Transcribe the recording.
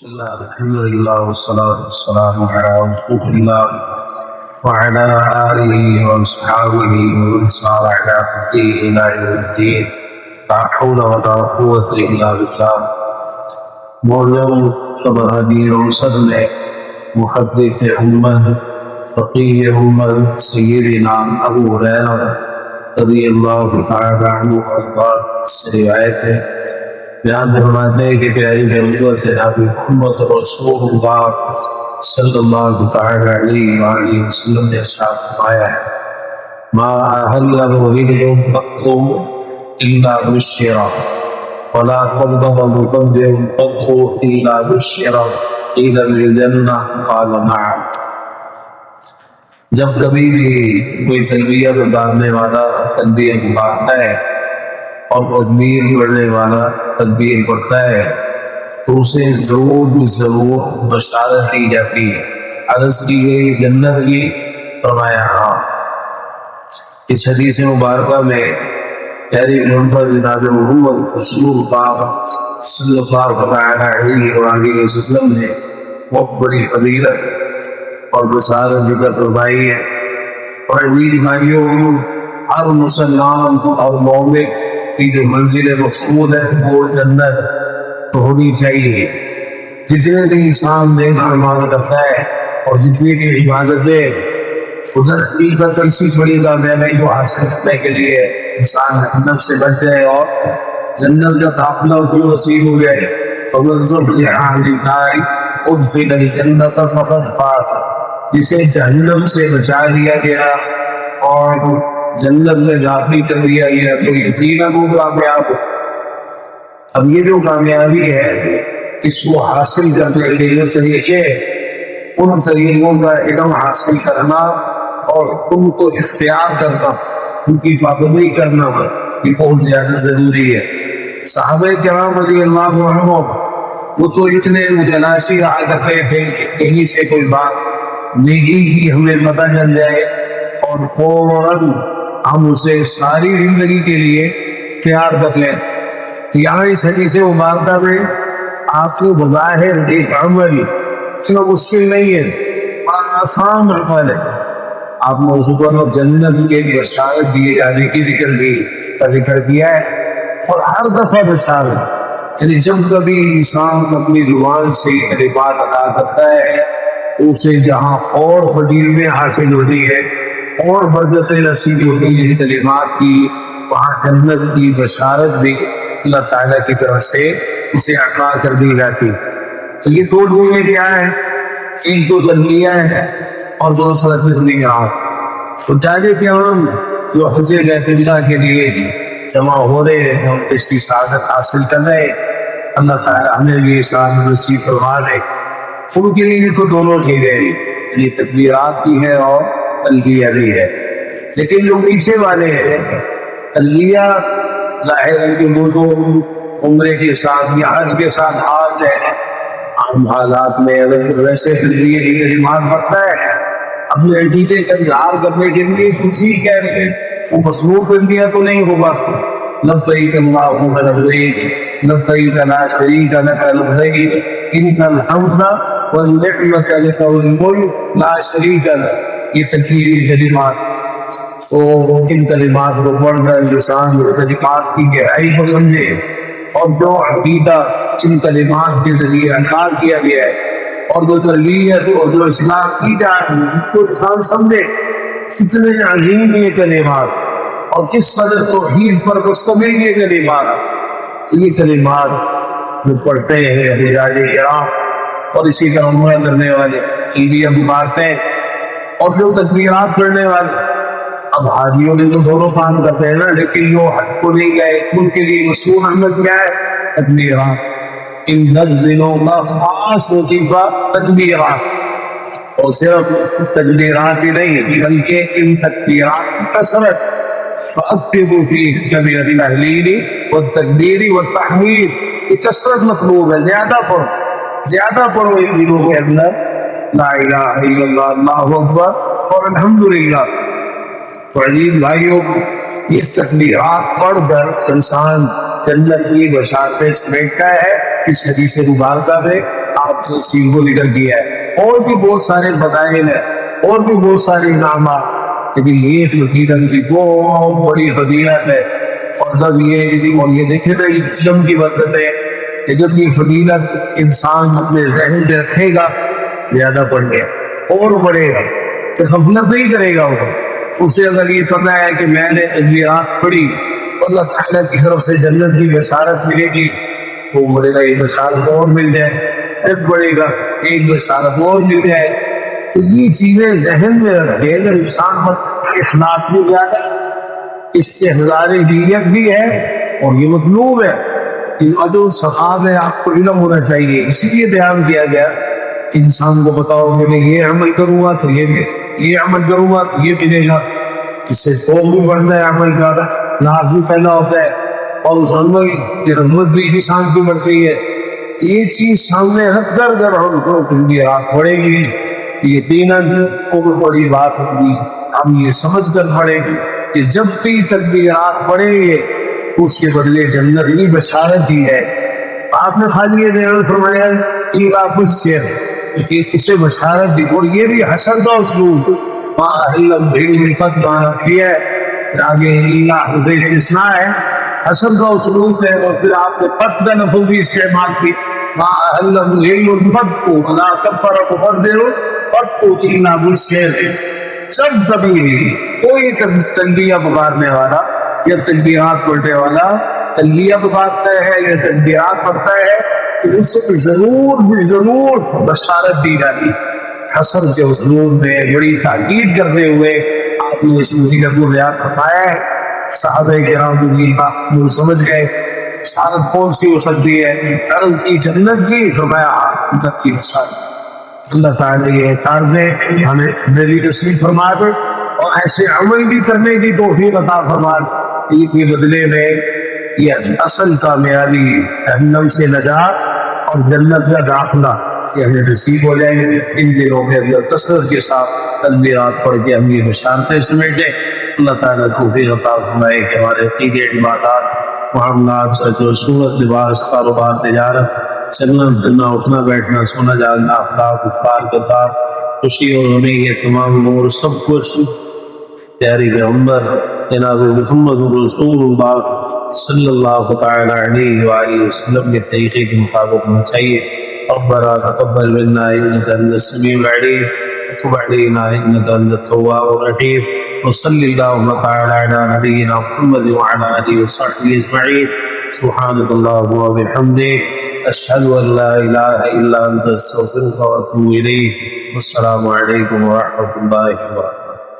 بسم الله الحمد لله والصلاة والسلام على رسول الله وعلى آله وأصحابه ومن سار على هديه إلى يوم الدين لا حول ولا قوة إلا بالله. معلم صبراني وصدر محدث أمة فقيه أمة سيدنا أبو هريرة رضي الله تعالى عنه وأرضاه سريعته بیان فرماتے ہیں کہ پیاری حضرت جناب محمد رسول اللہ صلی اللہ تعالی علیہ وآلہ وسلم نے ارشاد فرمایا ہے ما أهل مولد قط إلا بشر ولا خضب مطبع قط إلا بشر قيل بالجنة قال نعم. جب کبھی بھی کوئی تربیت اتارنے والا تربیت اتارتا ہے اور تدبیر کرنے والا تدبیر کرتا ہے تو اسے ضرور بشارت دی جاتی ہے. عرض کی گئی جنت کی؟ فرمایا ہاں. اس حدیث مبارکہ میں پیاری محمد جناب محمد رسول اللہ صلی اللہ علیہ وآلہ وسلم نے بہت بڑی فضیلت اور بشارت ذکر فرمائی ہے. اور میری بھائیوں، ہر مسلمان اور مومن کی جو منزل مقصود ہے وہ جنت تو ہونی چاہیے. جتنے بھی انسان نیک اعمال کرتا ہے اور جتنی بھی عبادتیں قدرتی ایسی بڑی کامیابی کو حاصل کرنے کے لیے انسان جہنم سے بچ جائے اور جنت کا داخلہ اسے نصیب ہو جائے. جسے جہنم سے بچا لیا گیا اور جنت میں داخل کر دیا گیا تو یقیناً وہ کامیاب ہو. اب یہ جو کامیابی ہے اس کو حاصل کرنے کے لیے چاہیے کہ ان طریقوں کا علم حاصل کرنا اور ان کو اختیار کرنا، ان کی پابندی کرنا یہ بہت زیادہ ضروری ہے. صحابہ کرام رضی اللہ عنہم وہ تو اتنے متلاشی رہا کرتے تھے کہ کہیں سے کوئی بات نیکی کی ہمیں پتہ چل جائے اور فوراً ہم اسے ساری زندگی کے لیے تیار کر لیں. یہاں اس حدیث مبارکہ میں آپ کو بظاہر ایک عمل اتنا مشکل نہیں ہے، آسان عمل ہے. آپ نے جنت کے بشارت دیے جانے کی ذکر کیا ہے اور ہر دفعہ بشارت یعنی جب کبھی انسان اپنی زبان سے بات ادا کرتا ہے اسے جہاں اور فضیلتیں حاصل ہوتی ہے اور برکت نصیب ہوتی ہے کلمات کی، وہاں جنت کی بشارت بھی اللہ تعالیٰ کی طرف سے اسے عطا کر دی جاتی. تو یہ دو میں کیا ہے؟ ایک تو تنبیہ ہے اور دوسرا تنبیہ. خداجے کے عالم جو حجے اللہ کے لیے جمع ہو رہے ہیں اور اس کی سعادت حاصل کر رہے ہیں، اللہ تعالیٰ ہمیں بھی اسلام نصیب فرما دے. ان کے لیے تو دونوں چیزیں یہ تقدیرات کی ہے اور تلبیہ بھی ہے. لیکن جو پیچھے والے ہیں تلبیہ ظاہر ہے کہ وہ تو عمرے کے ساتھ یا حج کے ساتھ خاص ہے. عام حالات میں ویسے تلبیہ کی کلمات بڑھتا ہے اپنے عقیدے سے اظہار کرنے کے لیے ٹھیک ہے، لیکن وہ مضبوط تلبیہ تو نہیں ہوگا. لبیک اللہم لبیک لبیک لا شریک لک لبیک ان الحمد والنعمت لک والملک لا شریک لک. یہ تقریری کلمات تو ان کلمات کو پڑھ کر انسان کلمات کی گہرائی کو سمجھے اور جو عقیدہ ان کلمات کے ذریعے انکار کیا گیا ہے اور جو تربیت اور جو اصلاح کی جائے کو انسان سمجھے کتنے عظیم یہ کلمات اور کس قدر توحید پر مشتمل یہ کلمات. یہ کلمات جو پڑھتے ہیں حجاج کرام اور اسی کا عمرہ کرنے والے سیدھی مبارکیں اور جو تکبیرات پڑھنے والے، اب حاجیوں نے تو دونوں کام کرتے ہیں نا، لیکن جو حج کو نہیں گئے ان کے لیے مشہور احمد کیا ہے؟ تکبیرات. ان دنوں کا خاص وظیفہ تکبیرات، اور صرف تکبیرات ہی نہیں بلکہ ان تکبیرات کی کثرت فاکتبوا فی کبیرۃ التہلیل والتکبیر والتحمیید، یہ کثرت مطلوب ہے. زیادہ پڑھو ان دنوں کے اندر لا الہ الا اللہ اللہ اکبر اور الحمدللہ. فرزین بھائیوں، اس تکبیرات پڑھ کر انسان جنت کی بشارتیں سمیٹتا ہے اس حدیث مبارکہ سے آپ نے اس چیز کو ذکر کیا ہے، اور بھی بہت سارے فضائل ہیں اور بھی بہت سارے انعامات، لیکن یہ فضیلت کی بہت بڑی فضیلت ہے۔ فضل یہ اور یہ دیکھے تھے علم کی برکت ہے کہ جب یہ فضیلت انسان اپنے ذہن سے رکھے گا زیادہ پڑھے اور پڑھے گا تو غفلت نہیں کرے گا وہ۔ اسے اگر یہ پتہ ہے کہ میں نے تجبیرات پڑھی اللہ تعالیٰ کی طرف سے جنت کی بشارت ملے گی، وہ بولے گا ایک بشارت اور مل جائے، جب پڑھے گا ایک بشارت اور مل جائے۔ تو یہ چیزیں ذہن میں رکھے اگر انسان پر اخلاق بھی زیادہ، اس سے ہزارے دیت بھی ہے اور یہ مطلوب ہے کہ جو صحاب ہے آپ کو علم ہونا چاہیے، اسی لیے بیان کیا گیا کہ انسان کو بتاؤ کہ میں یہ عمل کروں گا تو یہ عمل کروں گا تو یہ ملے گا، جس سے شوق بھی بڑھتا ہے، عمل کا لاز بھی پیدا ہوتا ہے اور اس عمل کی رغبت بھی انسان کی بڑھتی ہے۔ یہ چیز سامنے رکھ کر اگر ہم کو تجبیرات پڑھے گی، یقیناً کوئی بڑی بات ہوگی، ہم یہ سمجھ کر پڑھیں گے کہ جب بھی تجبیرات پڑھیں گے اس کے بدلے جنت کی بشارت دی ہے۔ آپ نے خالی یہ بیان فرمایا کہ آپ اسے بشارت دی، اور یہ بھی حسن کا اسلوب کیا ہے، آگے اسنا ہے حسن کا اسلوب ہے، اور پھر آپ نے پد کا لفظ بھی استعمال کی، سب کبھی کوئی تلبیہ پکارنے والا یا تلبیہات پڑھنے والا تلبیہ پکارتا ہے یا تلبیہات پڑھتا ہے تو اس سے ضرور بشارت دی جاتی۔ حسن کے اسلوب میں بڑی تاکید کرتے ہوئے آپ نے اس فضیلت کو بیان فرمایا ہے۔ صحابہ کرام کی بات کو سمجھ گئے، بشارت کون سی ہو سکتی ہے؟ کی جنت کی، فرمایا جنت کی بشارت۔ اللہ تعالیٰ یہ طرز ہمیں میری تصویر فرما دے اور ایسے عمل بھی کرنے کی توفیق عطا فرما دے کے بدلے میں یہ اصل کامیابی جہنم سے نجات اور جنت کا داخلہ یہ ہمیں نصیب ہو جائے گے۔ ان دنوں میں اندر کثرت کے ساتھ تجبیرات پڑھ کے ہم یہ بشارتیں سمیٹیں۔ اللہ تعالیٰ کو بھی عطا فرمائے کہ ہمارے عقیدے عبادات معاملات سچ و صورت لباس کاروبار تجارت چلنا پھرنا اٹھنا بیٹھنا سونا جاگنا اخلاق اطفال کردار خوشی اور ہونے یہ تمام امور سب کچھ پیاری پیغمبر جناب محمد رسول اللہ صلی اللہ تعالی علیہ وآلہ وسلم کے طریقے کے مطابق ہونا چاہیے۔ ربنا تقبل منا انك انت السميع العليم وتب علينا انك انت التواب الرحيم وصلى اللهم تعالى على نبينا محمد وعلى اله وصحبه اجمعين سبحانك اللهم وبحمدك اشهد ان لا اله الا انت استغفرك واتوب اليك والسلام عليكم ورحمه الله وبركاته۔